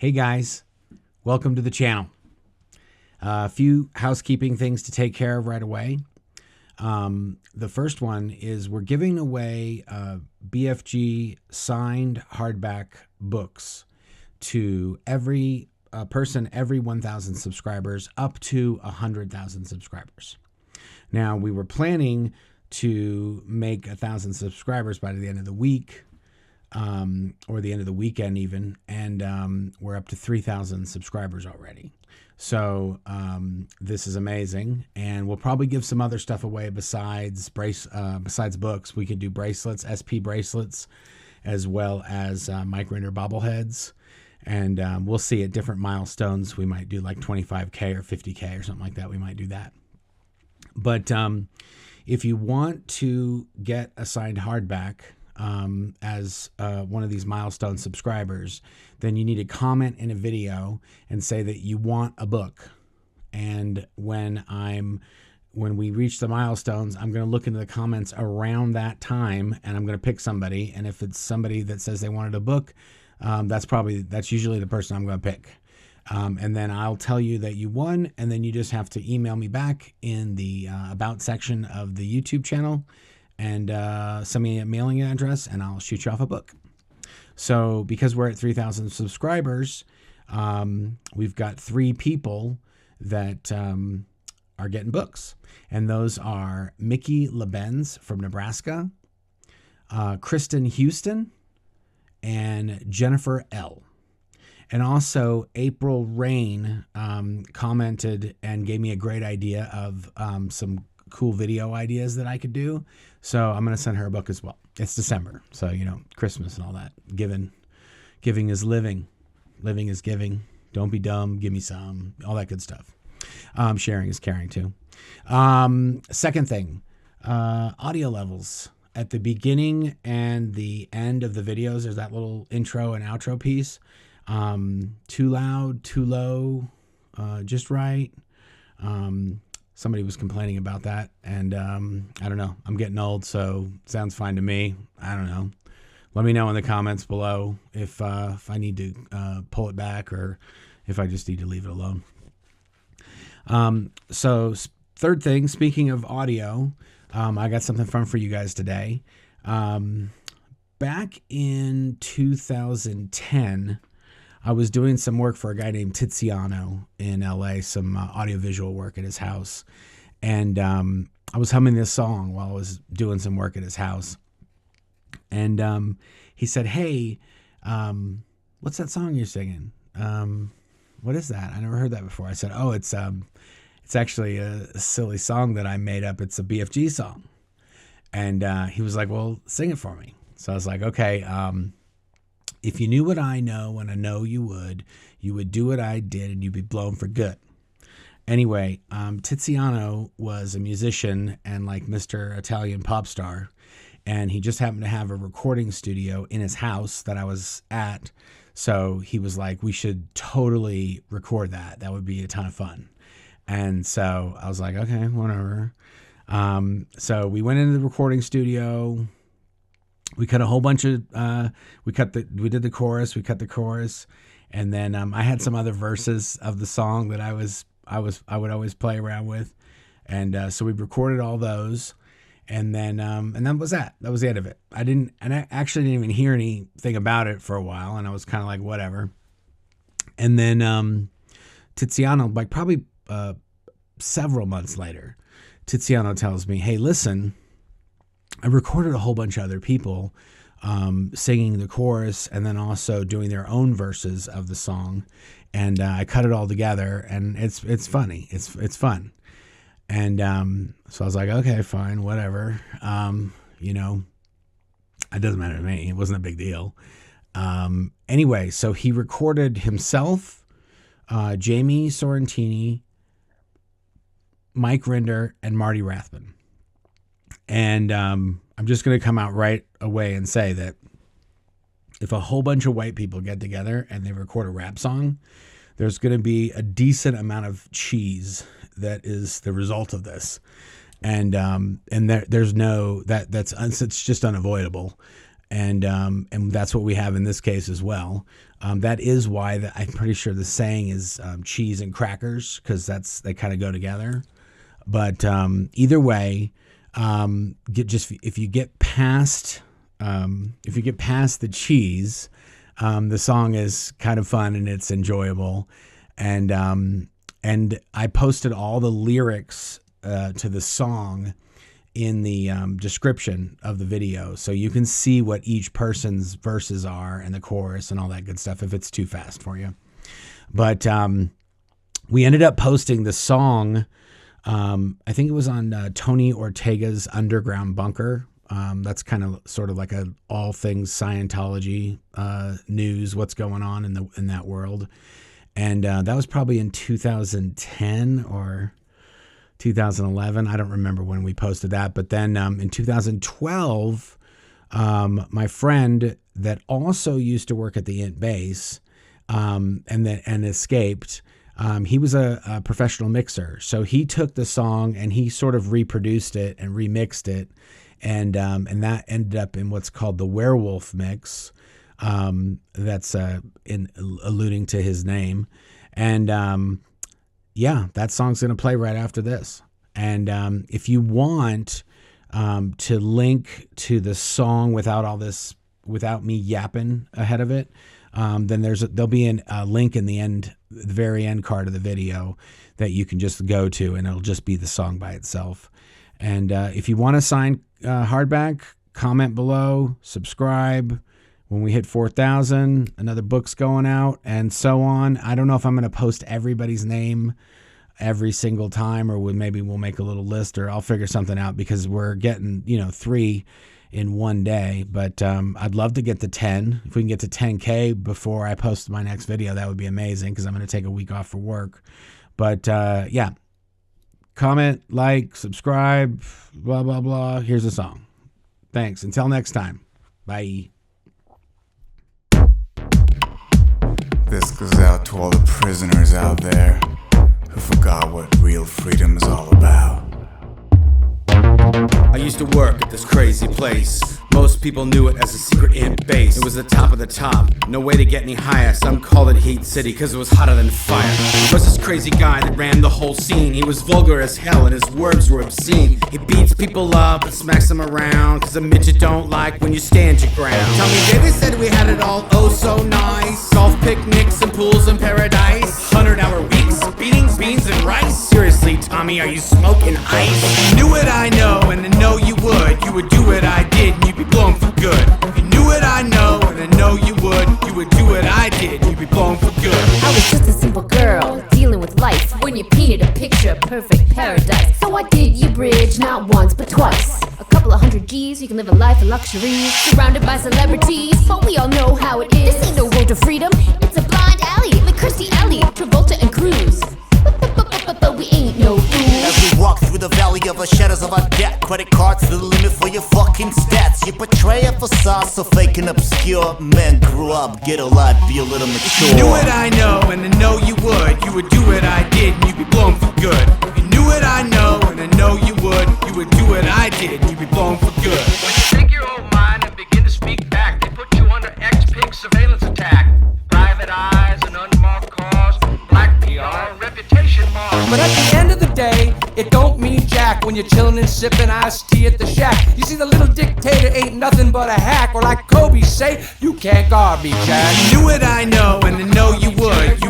Hey guys, welcome to the channel. A few housekeeping things to take care of right away. The first one is we're giving away BFG signed hardback books to every person every 1,000 subscribers up to 100,000 subscribers. Now, we were planning to make 1,000 subscribers by the end of the week, or the end of the weekend even, and we're up to 3,000 subscribers already. So this is amazing, and we'll probably give some other stuff away besides books. We could do bracelets, SP bracelets, as well as micro-render bobbleheads, and we'll see at different milestones. We might do like 25K or 50K or something like that. We might do that. But if you want to get a signed hardback as one of these milestone subscribers, then you need to comment in a video and say that you want a book. And when we reach the milestones, I'm going to look into the comments around that time, and I'm going to pick somebody. And if it's somebody that says they wanted a book, that's usually the person I'm going to pick. And then I'll tell you that you won, and then you just have to email me back in the about section of the YouTube channel and send me a mailing address, and I'll shoot you off a book. So because we're at 3,000 subscribers, we've got 3 people that are getting books. And those are Mickey LeBenz from Nebraska, Kristen Houston, and Jennifer L. And also April Rain commented and gave me a great idea of some cool video ideas that I could do. So I'm going to send her a book as well. It's December, so, you know, Christmas and all that. Giving is living. Living is giving. Don't be dumb. Give me some. All that good stuff. Sharing is caring too. Second thing, audio levels. At the beginning and the end of the videos, there's that little intro and outro piece. Too loud, too low, just right. Somebody was complaining about that, and I don't know. I'm getting old, so sounds fine to me. I don't know. Let me know in the comments below if I need to pull it back or if I just need to leave it alone. So third thing, speaking of audio, I got something fun for you guys today. Back in 2010, I was doing some work for a guy named TIZIANO in LA, some audiovisual work at his house. And I was humming this song while I was doing some work at his house. And he said, "Hey, what's that song you're singing? What is that? I never heard that before." I said, "Oh, it's actually a silly song that I made up. It's a BFG song." And he was like, "Well, sing it for me." So I was like, "Okay, if you knew what I know, and I know you would do what I did, and you'd be blown for good." Anyway, TIZIANO was a musician and like Mr. Italian pop star, and he just happened to have a recording studio in his house that I was at. So he was like, "We should totally record that. That would be a ton of fun." And so I was like, "Okay, whatever." So we went into the recording studio. We cut a whole bunch of, we did the chorus, we cut the chorus. And then, I had some other verses of the song that I would always play around with. And, so we recorded all those. And then, and that was that. That was the end of it. I actually didn't even hear anything about it for a while. And I was kind of like, whatever. And then, TIZIANO, like probably, several months later, TIZIANO tells me, "Hey, listen, I recorded a whole bunch of other people singing the chorus and then also doing their own verses of the song, and I cut it all together, and it's funny. It's fun." And so I was like, "Okay, fine, whatever. You know, it doesn't matter to me. It wasn't a big deal." Anyway, so he recorded himself, Jamie Sorrentini, Mike Rinder, and Marty Rathman. And I'm just going to come out right away and say that if a whole bunch of white people get together and they record a rap song, there's going to be a decent amount of cheese that is the result of this. And there's no, it's just unavoidable. And that's what we have in this case as well. That is why I'm pretty sure the saying is cheese and crackers, because they kind of go together. But either way, if you get past the cheese, the song is kind of fun and it's enjoyable. And I posted all the lyrics to the song in the description of the video, so you can see what each person's verses are and the chorus and all that good stuff if it's too fast for you. But we ended up posting the song, I think it was on Tony Ortega's Underground Bunker. That's kind of sort of like all things Scientology news, what's going on in that world. And that was probably in 2010 or 2011. I don't remember when we posted that. But then in 2012, my friend that also used to work at the Int Base and escaped, he was a professional mixer. So he took the song and he sort of reproduced it and remixed it. And that ended up in what's called the werewolf mix. That's alluding to his name. And yeah, that song's going to play right after this. And if you want to link to the song without me yapping ahead of it, then there'll be a link in the very end card of the video that you can just go to, and it'll just be the song by itself. And if you want to sign hardback, comment below, subscribe. When we hit 4,000, another book's going out, and so on. I don't know if I'm going to post everybody's name every single time, or maybe we'll make a little list, or I'll figure something out, because we're getting 3 in one day. But I'd love to get to 10. If we can get to 10K before I post my next video, that would be amazing, because I'm going to take a week off for work. But yeah, comment, like, subscribe, blah, blah, blah. Here's the song. Thanks. Until next time. Bye. This goes out to all the prisoners out there who forgot what real freedom is all about. I used to work at this crazy place. Most people knew it as a secret Int Base. It was the top of the top, no way to get any higher. Some called it Heat City cause it was hotter than fire. There was this crazy guy that ran the whole scene. He was vulgar as hell and his words were obscene. He beats people up and smacks them around, cause a midget don't like when you stand your ground. Tell me, David said we had it all oh so nice. Golf picnics and pools in paradise. 100-hour weeks, beatings, beans and rice. Seriously, Tommy, are you smoking ice? If you knew what I know, and I know you would do what I did, and you'd be blown for good. If you knew what I know, and I know you would do what I did, you'd be blown for good. I was just a simple girl, dealing with life, when you painted a picture of perfect paradise. So I did your bridge, not once but twice. A couple of 100 G's, you can live a life of luxury, surrounded by celebrities, but we all know how it is. This ain't no road to freedom, it's a blind alley, like Kirstie Alley, Travolta and Cruz. But we ain't no fools. As we walk through the valley of the shadows of our debt, credit cards to the limit for your fucking stats. You portray a facade so fake and obscure. Man, grow up, get a life, be a little mature. If you knew what I know, and I know you would do what I did, and you'd be blown for good. If you knew what I know, and I know you would do what I did, and you'd be blown for good. When you take your own mind and begin to speak back, they put you under X-Pig surveillance attack. Private eyes and unmarked cars, black PR, reputation marks. But at the end of the day, it don't mean jack when you're chillin' and sippin' iced tea at the shack. You see, the little dictator ain't nothing but a hack, or like Kobe say, you can't guard me, Jack. If you knew what I know, and I know you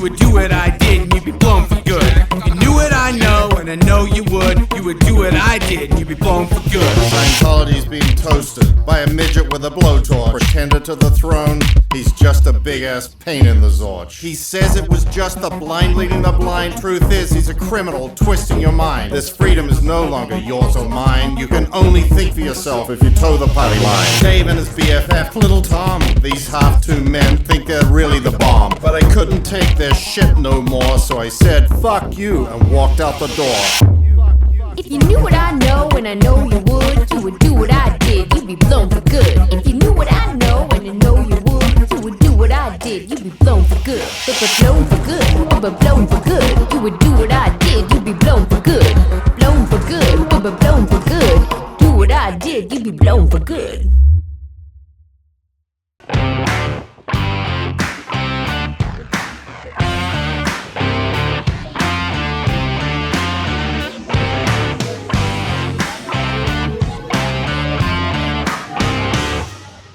would do what I did, and you'd be blown for good. If you knew what I know, and I know you would do what I did, and you'd be blown for good. Scientology's being toasted by a midget with a blowtorch. Pretender to the throne, he's just a big-ass pain in the zorch. He says it was just the blind leading the blind. Truth is, he's a criminal twisting your mind. This freedom is no longer yours or mine. You can only think for yourself if you toe the party line. Dave and his BFF, little Tom. These half-two men think they're really the bomb. But I couldn't take their shit no more, so I said, fuck you, and walked out the door. If you knew what I know, and I know you would do what I did, you'd be blown for good. If you knew what I know, and I know you would do what I did, you'd be blown for good. But blown for good, but blown for good. You would do what I did, you'd be blown for good. Blown for good, but blown for good. Do what I did, you'd be blown for good.